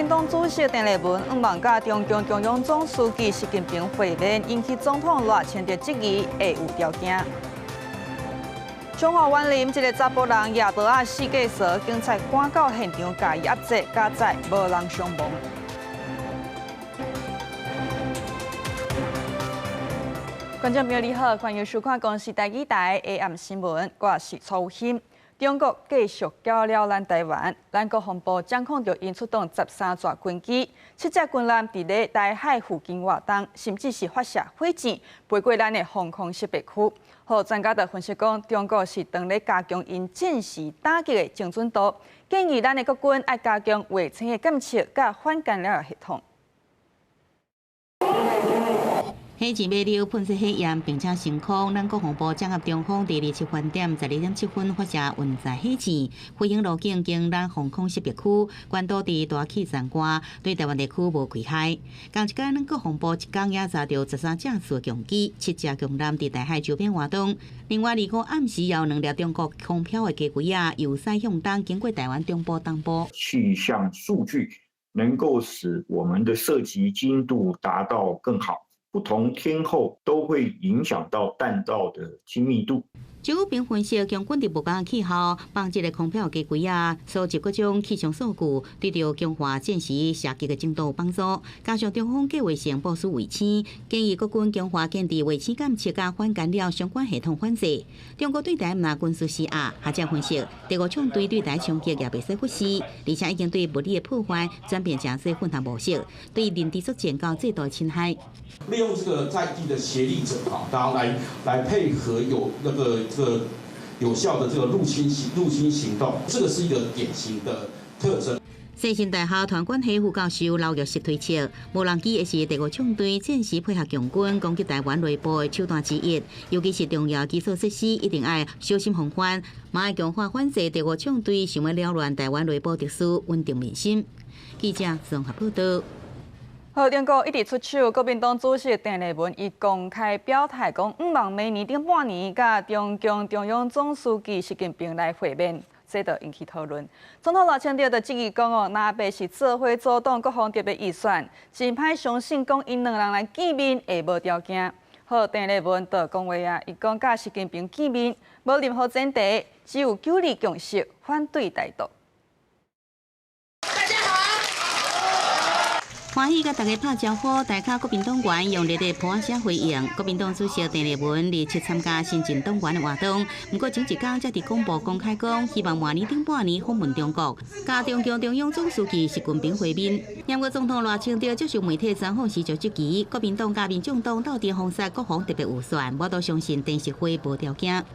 党主席邓丽文望甲中共中央总书记习近平会面，引起总统赖清德质疑会有条件。中华湾林一个查甫人亚多亚死过时，警察赶到现场加以压制，加载无人伤亡。观众朋友你好，欢迎收看公视台台 AM 新闻，我是曹欣。中国继续搅扰咱台湾，咱国防部掌控着因出动13座军机，7只军舰伫咧台海附近活动，甚至是发射火箭，飞过咱的防空识别区。好，专家就分析讲，中国是当咧加强因战时打击的精准度，建议咱的国军要加强卫星的监测甲反干扰系统。火箭马六喷射火焰，并且升空。咱国防部掌握中方第27分点12.7分发射运载火箭，飞行路径经咱防空识别区，关岛伫大气层外，对台湾地区无危害。同一天，咱国防部一天也查到13架次强机，7只强舰伫台海周边活动。另外，25暗时有2粒中国空飘的机轨啊，由西向东经过台湾中部东部。气象数据能够使我们的射击精度达到更好。不同天候都会影响到弹道的精密度。就评分析，强军伫无同气候，放这个空飘机轨啊，收集各种气象数据，对着强化战时射击的精度有帮助。加上中方计划性部署卫星，建议国军强化建立卫星监测甲反干扰相关系统反射。中国对台毋军事施压，学者分析，第5枪队对台冲击也袂使忽视，而且已经对物理的破坏转变成是混合模式，对人体作战到制度的侵害。利用这个在地的协力者然后来配合有这个有效的这个入侵行动，这个是一个典型的特征。西新大学团管系副教授刘玉石推测，无人机也是第5枪队战时配合强军攻击台湾内部的手段之一，尤其是重要基础设施一定要小心防范，嘛要强化反制第5枪队想要扰乱台湾内部特殊稳定民心。记者综合报道。好，中国一直出手，国民党主席邓丽文伊公开表态讲，毋望明年顶半年甲中共中央总书记习近平来会面，这就引起讨论。总统赖清德就质疑讲哦，若白是做伙阻挡国防特别预算，真歹相信讲因两人来见面会无条件。好，邓丽文就讲话啊，伊讲甲习近平见面无任何前提，只有九二共识，反对台独。欢喜甲大家拍招呼，大卡国民党员用热烈普安声回应。国民党主席邓丽文日前参加新进党员的活动，不过前一天才伫公布公开讲，希望明年顶半年访问中国，甲中共中央总书记习近平会面。英国总统赖清德接受媒体专访时就质疑，国民党甲民众党到底封杀国防特别预算，我都相信电视会无条件。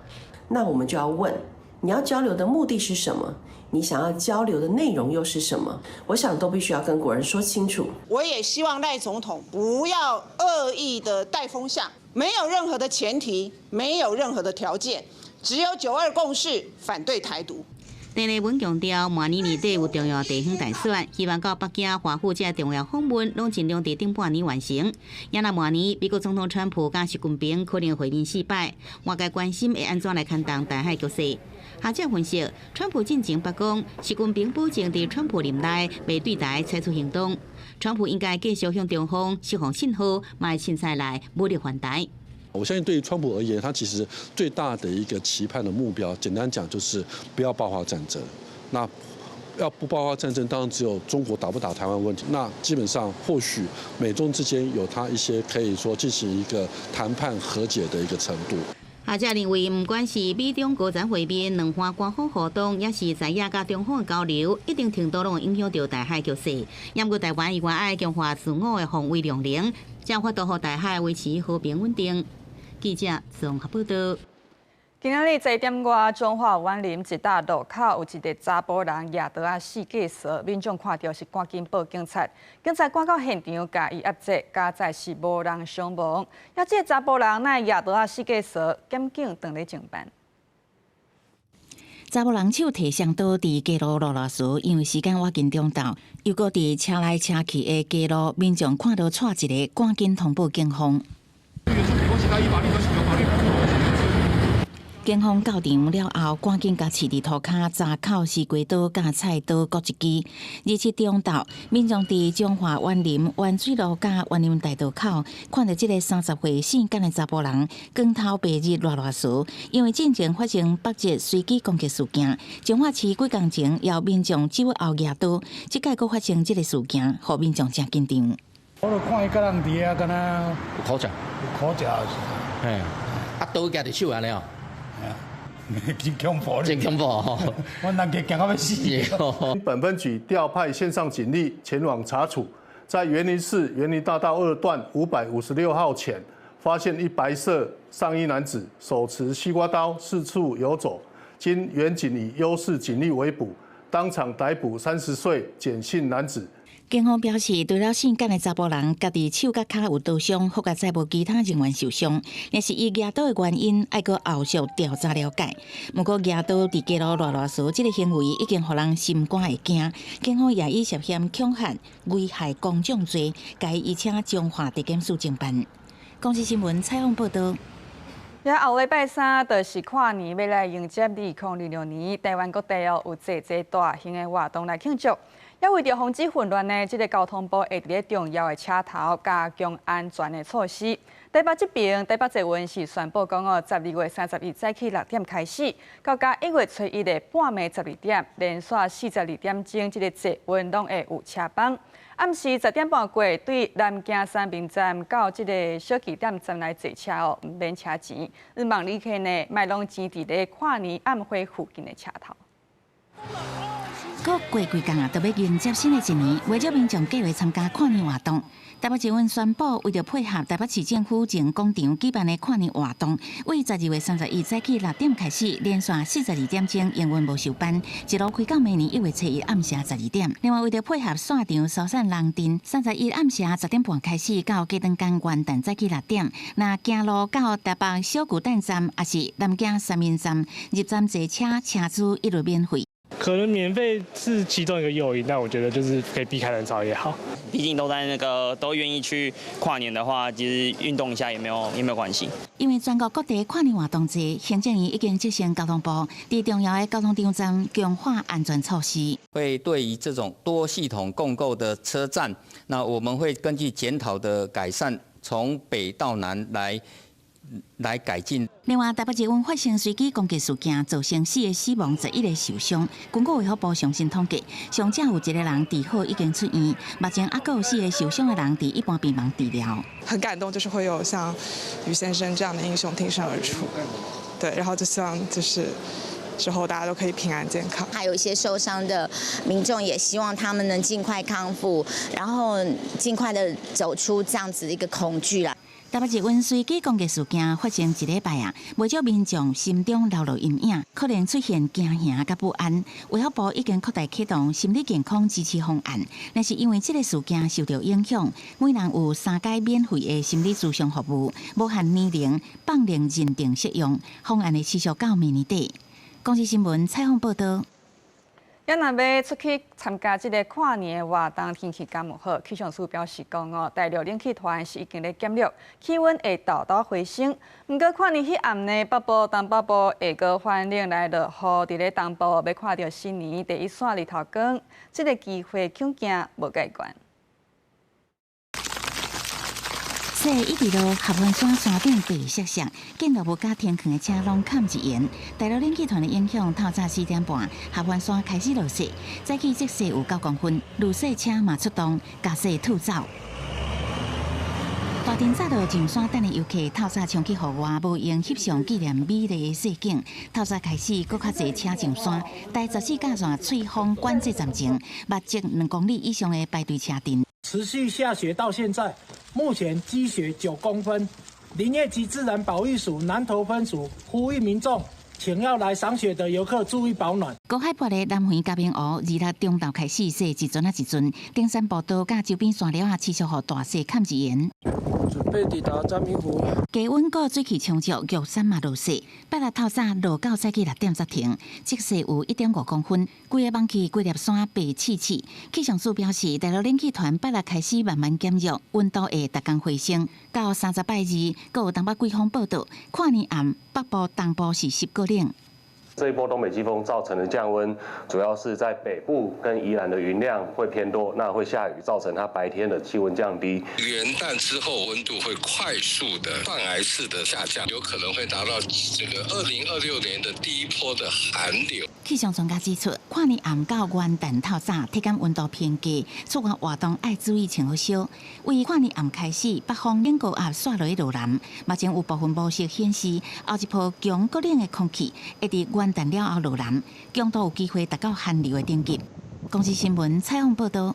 那我们就要问，你要交流的目的是什么？你想要交流的内容又是什么？我想都必须要跟国人说清楚。我也希望赖总统不要恶意的带风向，没有任何的前提，没有任何的条件，只有9·2共识，反对台独。邓丽文强调，明年年底有重要地方大选，希望到北京、华府这重要访问，拢尽量伫顶半年完成。也若明年美国总统川普甲习近平可能会面失败，外界关心会安怎来看待台海局势。学者分析，川普进前北讲，习近平保证伫川普任内未对台采取行动。川普应该继续向中方释放信号，卖凊彩来武力还台。我相信对于川普而言，他其实最大的一个期盼的目标，简单讲就是不要爆发战争。那要不爆发战争，当然只有中国打不打台湾问题。那基本上或许美中之间有他一些可以说进行一个谈判和解的一个程度。学者认为，不管是美中高层会面、两方官方互动，也是在野甲中方的交流，一定程度拢会影响到台海局势。不过，台湾依然爱强化自我的防卫量能，才有法度互台海维持和平稳定。记者综合报道。今仔日10点外，中华湾林一大路口有一个查甫人亚多亚死过时，民众看到是赶紧报警察，警察赶到现场加以压制，加载是无人伤亡。也这查甫人乃亚多亚死过时，检警当咧侦办。查某人手提箱倒伫街路落落时，因为时间我紧张到，又搁伫车来车去的街路，民众看到带一个，赶紧通报警方。警方到场了后，赶紧甲饲伫涂骹查扣西瓜刀、甲菜刀各一支。27中昼，民众伫中华园林湾水路甲园林大道口，看到这个30岁性感的查甫人，光头白日热事，因为进前发生北捷随机攻击事件，彰化市几工前要民众手后举刀，即届佫发生这个事件，互民众真紧张。我就看伊甲人伫遐，敢若有口角，有口角，哎，刀举伫手安尼哦。真恐怖，真恐怖哦！我人家惊到要死。本分局调派线上警力前往查处，在园林市园林大道2段556号前，发现一白色上衣男子手持西瓜刀四处游走，经园警以优势警力围捕，当场逮捕30岁简姓男子。警方表示，除了性感的查甫人家己手甲骹有刀伤，或甲再无其他人员受伤，但是伊举刀的原因，爱搁后续调查了解。不过举刀伫街路乱时，这个行为已经互人心肝会惊。警方也以涉嫌恐吓、危害公众罪，该移请中华地检署侦办。公视新闻采访报道。后礼拜3就是跨年，要来迎接2026年，台湾各地有济大型的活动来庆祝。也为着防止混乱呢，这个交通部会伫咧重要的车头加强安全的措施。台北这边，台北捷运是宣布讲12月31早起6点开始，到加1月初1的半暝12点，连续42点钟，这个捷运拢会有车帮。暗时10点半过，对南京三民站到这个小起点站来坐车唔免车钱。希望旅客呢，卖拢钱伫咧跨年暗会附近的车头。过几天都要迎接新的一年，为了民众计划参加跨年活动，台北捷运宣布，为了配合台北市政府前广场举办的跨年活动，为12月31早起6点开始，连续42点钟营运无收班，一路开到明年1月初1暗时12点。另外，为了配合线场疏散人阵，31暗时10点半开始到嘉登港元旦早起6点。那行路到台北小巨蛋站，也是南京三民站入站坐车车资一律免费。可能免费是其中一个诱因，但我觉得就是可以避开人潮也好。毕竟都在都愿意去跨年的话，其实运动一下也没有关系。因为全国各地跨年活动节，行政院已经执行交通部在重要的交通场站强化安全措施。会对于这种多系统共构的车站，那我们会根据检讨的改善，从北到南来改进。另外，台北捷运发生随机攻击事件，造成4个死亡，11个受伤。根据卫福部最新统计，伤者有1个人治好已经出院，目前还有4个受伤的人伫一般病房治疗。很感动，就是会有像于先生这样的英雄挺身而出，对，然后就希望就是之后大家都可以平安健康。还有一些受伤的民众，也希望他们能尽快康复，然后尽快的走出这样子的一个恐惧啦。台北捷运随机攻击事件发生1礼拜为了民众心中留落阴影，可能出现惊吓甲不安，卫福部已经扩大启动心理健康支持方案。但是因为这个事件受到影响，每人有3间免费的心理咨询服务，无限年龄，放任认定适用。方案会持续到明年底。公视新闻采访报道。要若要出去参加这个跨年的活动，天气敢无好？气象署表示讲大陆冷气团是已经咧减弱，气温会豆豆回升。不过跨年迄暗呢，北部、东北部会个反冷来落雨，伫咧东部要看到新年第一线日头光，这个机会恐惊无介悬。说一直路合欢山山顶白雪雪，见到无甲天空的车拢看一眼。大陆冷气团的影响，透早4点半，合欢山开始落雪，早起积雪有9公分，路雪车嘛出动，加雪吐走。大阵早到上山等的游客，透早冲去户外，无用翕相纪念美丽的雪景。透早开始，搁较侪车上山，待14架线翠峰管制站前，目积2公里以上的排队车阵。持续下雪到现在，目前积雪9公分。林业及自然保育署南投分署呼吁民众，请要来赏雪的游客注意保暖。高海拔的南园嘉明湖，26中昼开始雪一阵啊一阵，登山步道甲周边山寮持续互大雪看一眼。备抵达詹明湖。低温谷水汽充足，玉山嘛落雪。8日透早落到早起6点才停，积雪有1.5公分。规个网区、规粒山白刺刺。气象署表示，大陆冷气团8日开始慢慢减弱，温度会逐天回升。到30拜日，阁有东北季风报道，跨年暗北部、东部是10个冷。这一波东北季风造成的降温，主要是在北部跟宜兰的云量会偏多，那会下雨，造成它白天的气温降低。元旦之后，温度会快速的断崖式的下降，有可能会达到这个2026年的第一波的寒流。气象专家指出，跨年暗到元旦透早，体感温度偏低，出外活动要注意穿好少。为跨年暗开始，北方冷高压刷落落南，目前有部分模式显示，后一波强国冷的空气会伫元旦了后落南，强度有机会达到寒流的等级。公司新闻采访报道。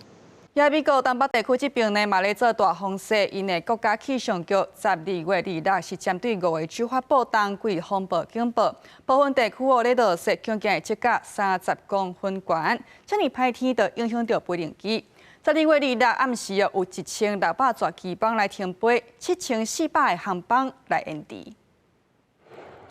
也美国东北地区这边呢，嘛咧做大风势，因为国家气象局12月26是针对5个州发布冬季风暴警报，部分地区哦咧落雪，恐惊会积到30公分悬，这么歹天就影响到飞行机。12月26暗时哦，有1600座机班来停飞，7400个航班来延迟。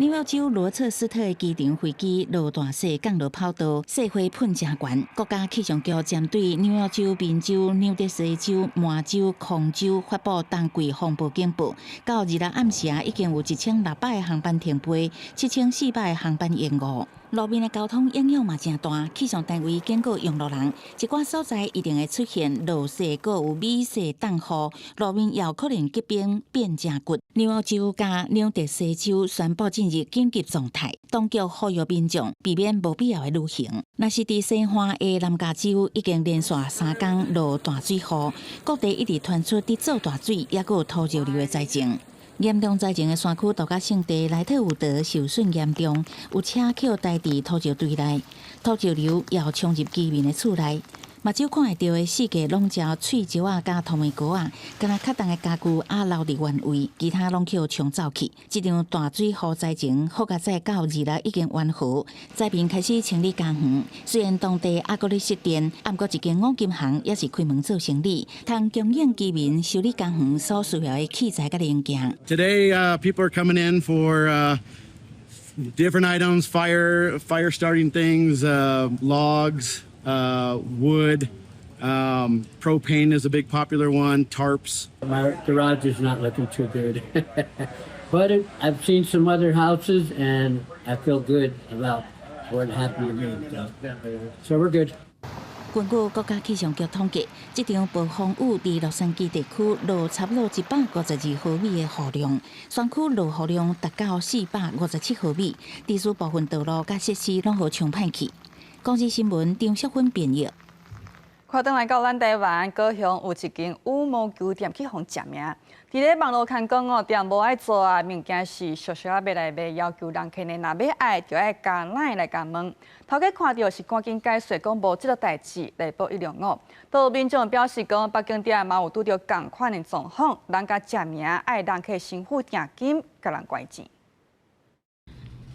纽约州罗彻斯特的机场飞机落大雪，降落跑道，雪花喷真悬。国家气象局针对纽约州、宾州、纽德西州、麻州、康州发布冬季风暴警报。到26暗时已经有1600个航班停飞，7400个航班延误。路面的交通影响嘛真大，气象单位警告用路人，一寡所在一定会出现落雪，阁有米雪冻雨，路面也有可能结冰变真骨。纽约州加纽德西州宣布进入紧急状态，当局呼吁民众避免无必要的旅行。若是伫西岸的南加州，已经连续3天落大水雨，各地一直传出伫做大水，也阁有土石流的灾情。严重灾情的山区度假胜地莱特伍德受损严重，有车扣待伫土石堆内，土石流也冲入居民的厝内。目睭看会到的四界拢朝喙石啊、加透明膏啊，敢若较重的家具也留伫原位，其他拢去冲走去。这场大水雨灾情，好佳在到26已经完好，灾民开始清理家园。虽然当地还阁咧失电，不过一间五金行也是开门做生意，通供应居民修理家园所需要的器材甲零件。Today, people are coming in for different items, fire starting things, logs. Wood, propane is a big popular one, tarps. My garage is not looking too good. But I've seen some other houses and I feel good about what happened to me. So we're good. 根据国家气象局统计，这场暴风雨伫洛杉矶地区落差不多152毫米的雨量，山区落雨量达到457毫米，地区部分道路甲设施拢互冲歹去。公司新闻张淑芬编译。快转来到咱台湾高雄有一间羽毛球店去互食名，伫咧网络看讲哦，店无爱做啊，物件是俗俗啊，要来卖，要求人客呢，若要爱就爱加奶来加问。头家看到是赶紧解说，讲无即个代志来报105。都民众表示讲，北京店嘛有拄到同款的状况，人家食名爱人客身负定金，甲人怪钱。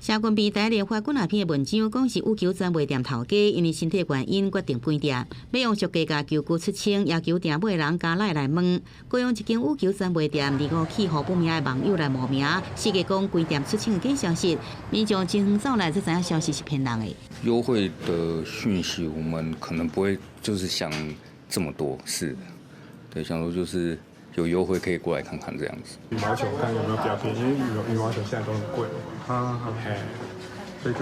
社群被台联发滚下片的文章，讲是羽球专卖店头家因为身体原因决定关店，要用俗价求救出清，要求店买人加来问。高雄一间羽球专卖店25起互不明的网友来冒名，世界讲关店出清的假消息，民众真远走来才知影消息是骗人的。优惠的讯息，我们可能不会就是想这么多，是的，对，想说就是有优惠可以过来看看这样子。羽毛球看有没有比较便宜，因为羽毛球现在都很贵。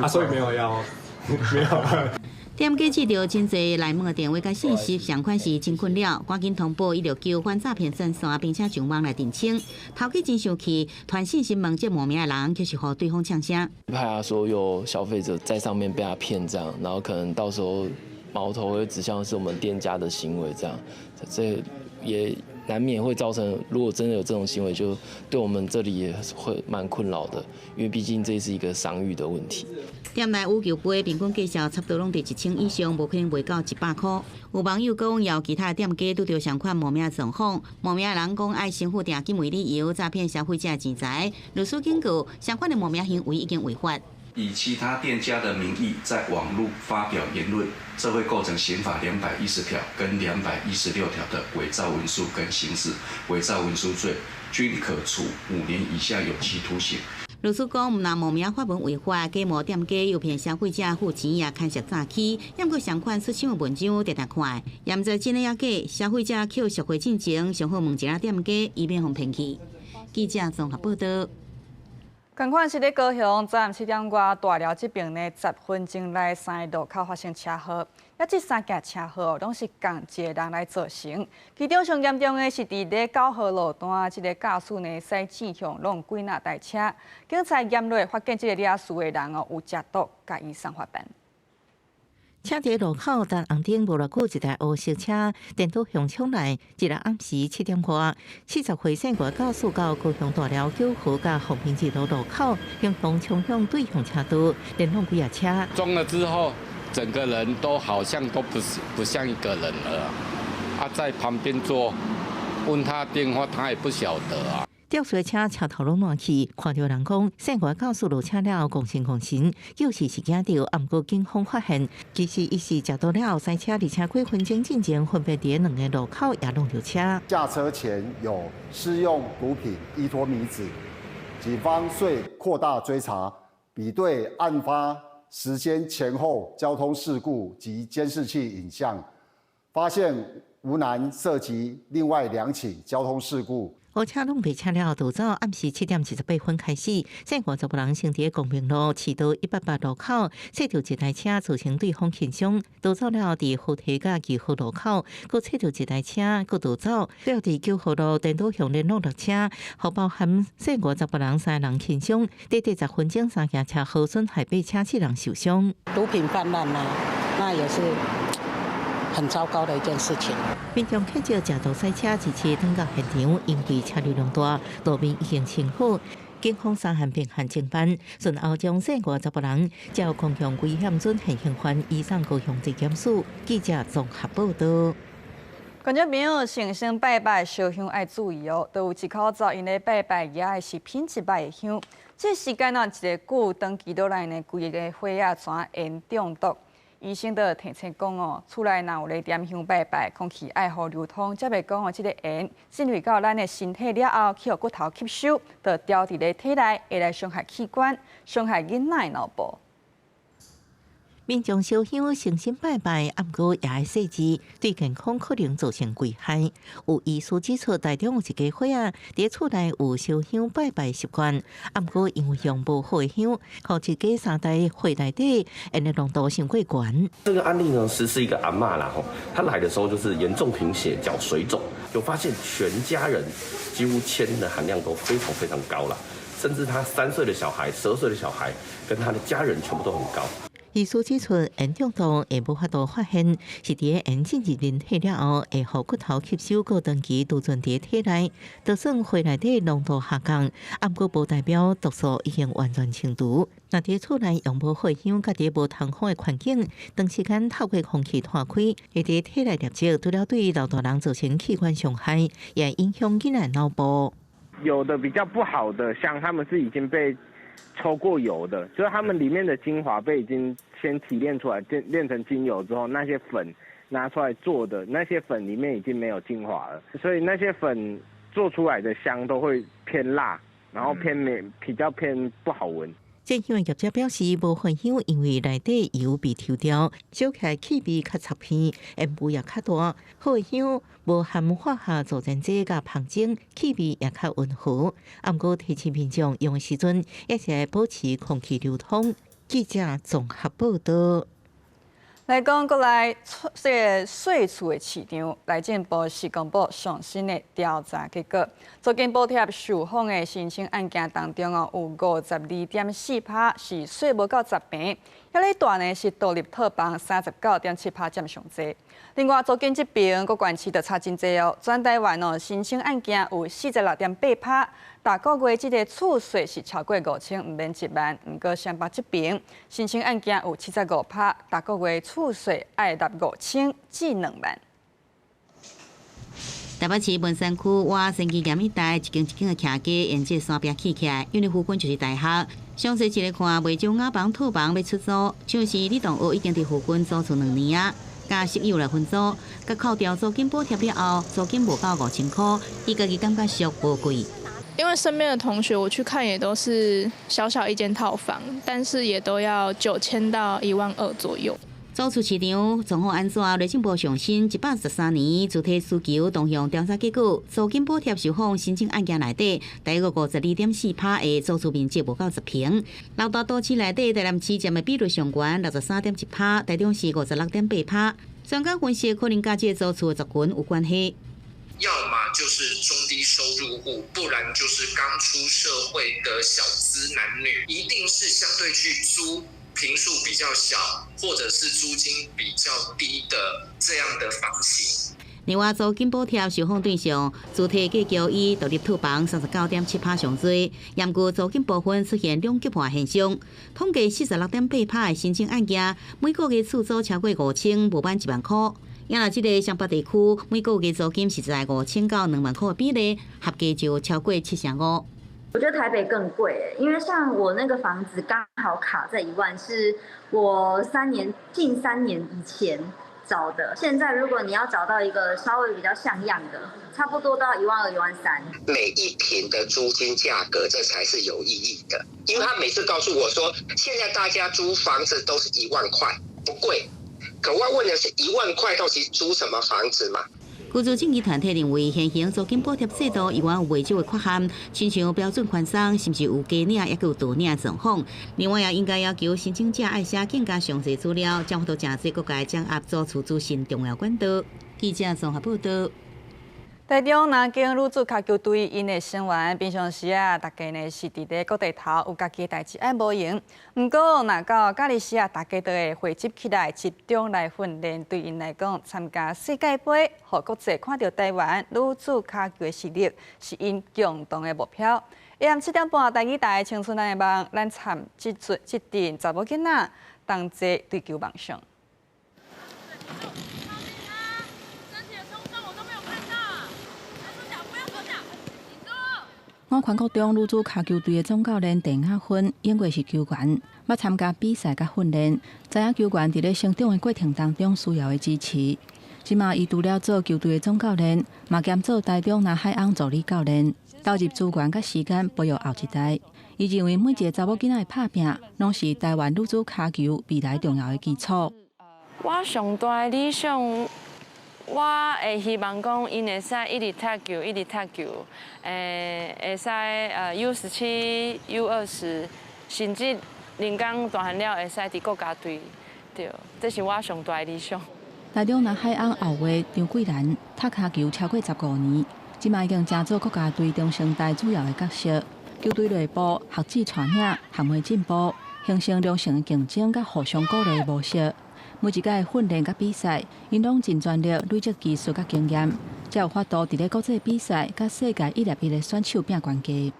所以没有要，没有。店家接到真侪来问的电话甲信息，上款是真困扰，赶紧通报169反诈骗专线，并且上网来澄清。头家真生气，传信息问这冒名的人，就是和对方呛声。怕说有消费者在上面被他骗这样，然后可能到时候矛头会指向是我们店家的行为这样，这也难免会造成，如果真的有这种行为，就对我们这里也会蛮困扰的，因为毕竟这是一个商誉的问题。店内羽球杯平均价差不多拢伫1000以上，无可能卖到100块。有网友讲，有其他的店家拄到相款冒名状况，冒名的人讲爱身负定金为理由诈骗消费者的钱财。律师警告，相关的冒名行为已经违法。以其他店家的名义在网络发表言论，这会构成刑法210条跟216条的伪造文书跟刑事伪造文书罪，均可处5年以下有期徒刑。律师讲，若冒名发文违法，假冒店家诱骗消费者付钱也牵涉诈欺，要过相关出厂文章直看，也毋知真诶也假，消费者去赎回进前，上好问一下店家，以免互骗去。记者综合报道。同款是咧高雄，早暗7点外，大寮这边呢10分钟内3个路口发生车祸，这3架车祸拢是共一个人来造成。其中上严重的是伫咧9号路段，这个驾驶呢驶正向拢几那台车，警察验落发现这个肇事的人有食毒，甲伊送法办。车伫路口，但红灯无偌久，一台黑色车颠倒向冲来。一日暗时7点外，40岁姓外驾驶到高雄大寮9号甲和平之路路口，向冲向对向车道，连弄几架车。撞了之后，整个人都好像都不像一个人了啊！在旁边坐，问他电话，他也不晓得啊。吊水车车头拢乱去，看到人讲，姓外驾驶落车了，共神，就是惊到，暗过警方发现，其实伊是食到了塞车，而且几分钟之前分别伫2个路口也弄着车。驾车前有施用毒品依托女子，警方遂扩大追查，比对案发时间前后交通事故及监视器影像，发现无难涉及另外2起交通事故。黑车拢被车了逃走，暗时7点28分开始，姓50人先伫公平路市道188路口驶着一台车造成对方轻伤，逃走了伫河堤甲2号路口，佮驶着一台车佮逃走，最后伫9号路颠倒向联络6车，互包含姓50人3人轻伤，短短10分钟3架车祸损害8车7人受伤。毒品泛滥啊，那也是很糟糕的一件事情。民众看到食毒赛车一起登到现场，因为车流量大，路面已经清好。警方3项并行侦办，顺后将剩50人交公共危险准现行犯移送高雄地检署。记者综合报道。观众朋友，神仙拜拜烧香爱注意哦，都有一口罩因咧拜拜也的是品质歹的香。这时间一个久长期落来呢，规个火啊全烟中毒。医生都提醒讲哦，厝内若有咧点香拜拜，空气爱好流通，才袂讲哦，这个烟进入到咱的身体了后，去互骨头吸收，就掉伫咧体内，会来伤害器官，伤害囡仔脑部。民众烧香诚心拜拜，暗过也爱细致，对健康可能造成危害。有医师指出，台中有一家伙仔伫厝内有烧香拜拜习惯，暗过因为用无好的香，互一家3代火内底，烟的浓度伤过悬。这个案例呢，是一个阿嬷啦，她来的时候就是严重贫血、脚水肿，有发现全家人几乎铅的含量都非常非常高了，甚至她3岁的小孩、12岁的小孩跟她的家人全部都很高。医师指出，烟中毒会无法度发现，是伫个烟进入人体了后，会互骨头吸收，过长期储存伫体内。就算血内底浓度下降，暗过无代表毒素已经完全清除。若伫厝内用无好香，甲伫无通风的环境，长时间透过空气透开，会伫体内累积，除了对老大人造成器官伤害，也影响囡仔脑部。有的比较不好的，像他们是已经被抽过油的，就是他们里面的精华被已经先提炼出来，炼成精油之后，那些粉拿出来做的，那些粉里面已经没有精华了，所以那些粉做出来的香都会偏辣，然后比较偏不好闻。正香的业者表示，无混香因为内底油被抽掉，烧起来气味较插片，烟雾也较大。好的香无含化学助燃剂甲香精，气味也较温和。暗过提醒民众用的时阵，也是要保持空气流通。记者综合报道。来讲，国内这个税厝的市场，内政部是公布上新的调查结果。租金补贴受访的申请案件当中哦，有52.4%是税无够10平，遐咧大呢是独立套房39.7%占上侪。另外，租金这边各县市就差真侪哦。全台湾哦，申请案件有46.8%，大个月这个厝税是超过5000，唔免1万。不过双北这边申请案件有75%，大个月厝税爱达5000至2万。台北市文山区外升旗岩一带一间的徛街沿这山壁起来，因为附近就是大学。详细一个看，卖种雅房、套房要出租，像是你同学已经伫附近租厝2年啊，加室友来分租，甲扣掉租金补贴了后，租金无到5000块，伊家己感觉俗无贵。因为身边的同学我去看也都是小小一间套房，但是也都要9000到12000左右。租厝市场状况安怎？内政部上新113年主体需求动向调查结果，租金补贴受访申请案件内底，大约52.4%的租厝面积无到10平。六大都市内底，台南市占的比率上悬，63.1%，台中市56.8%。专家分析，可能甲这租厝的族群有关系。要么就是中低收入户，不然就是刚出社会的小资男女，一定是相对去租坪数比较小，或者是租金比较低的这样的房型。另外，租金补贴受访对象，主体计较以独立套房39.7%上多，严估租金部分出现两极化现象。统计46.8%的申请案件，每个月厝租超过5000，无满1万块。也若这个湘北地区，每个月租金是在5000到2万块的比例，合计就超过75%。我觉得台北更贵，因为像我那个房子刚好卡在1万，是我近3年以前找的。现在如果你要找到一个稍微比较像样的，差不多到12000、13000。每一坪的租金价格，这才是有意义的。因为他每次告诉我说，现在大家租房子都是1万块，不贵。可我要问的是1万块到底租什么房子嘛？居住正义团体认为，现行租金补贴制度以往有未少的缺陷，亲像标准宽松，甚至有加领，也有多领状况。另外，也应该要求申请者爱写更加详细资料，将都正式各界掌握租厝资讯重要管道。记者综合报道。台中南京女子脚球队因的成员，平常时大家呢是伫咧各地头有家己代志爱无闲。不过，若到假日时大家都会汇集起来，集中来训练。对因来讲，参加世界杯，互国际看到台湾女子脚球的实力，是因共同的目标。AM 7点半，台语台青春咱的梦，咱参这阵查某囡仔同齐追求梦想。我全国中女子脚球队的总教练郑雅芬，因为是球员，要参加比赛甲训练，知影球员伫咧成长的过程当中需要的支持。即马伊除了做球队的总教练，嘛兼做台中南海翁助理教练，投入资源甲时间培育后一代。伊认为每一个查某囡仔的拍拼，拢是台湾女子脚球未来重要的基础。我上大的理想。我会希望讲，因会使一直踢球，一直踢球，会使U17、U20，甚至人工大汉了会使伫国家队，对，这是我上大的理想。台中南海翁后卫张桂兰踢脚球超过15年，即卖已经成做国家队中生代主要的角色。球队内部学子传领，行为进步，形成良性的竞争甲互相鼓励的模式。每一届训练甲比赛，因拢尽全力累积技术甲经验，才有法度伫咧国际比赛甲世界101的选手拼关键。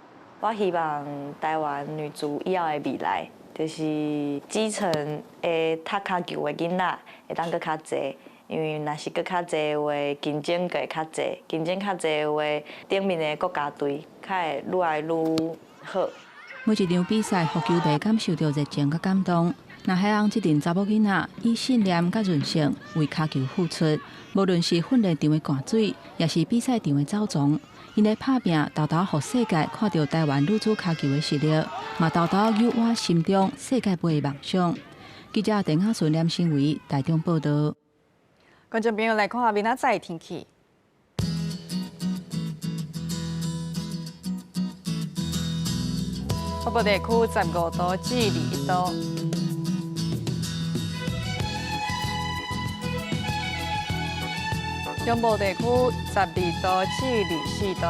我希望台湾女足以后的未来，就是基层的踢脚球的囡仔会当搁较侪，因为若是搁较侪的话，竞争会较侪，竞争较侪的话，顶面的国家队较会愈来愈好。每一场比赛，互球迷感受到热情甲感动。南海翁这阵查某囡仔以信念甲韧性为脚球付出，无论是训练场的汗水，也是比赛场的走状，因的拍拼豆豆互世界看到台湾女子脚球的实力，嘛豆豆有我心中世界杯的梦想。记者陈雅顺、连新维台中报道。观众朋友来看下明仔载的天气。北部地区15度至21度。中部地区12度至24度，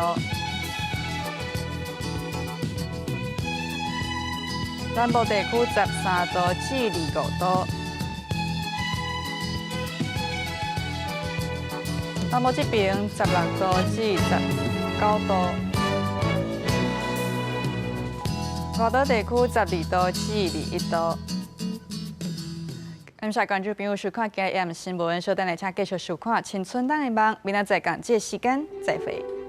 南部地区13度至25度，南部这边16度至19度，外岛地区12度至21度。感谢观众朋友收看今日 AM 新闻，稍等来请继续收看《青春档的梦》，明仔载同这时间再会。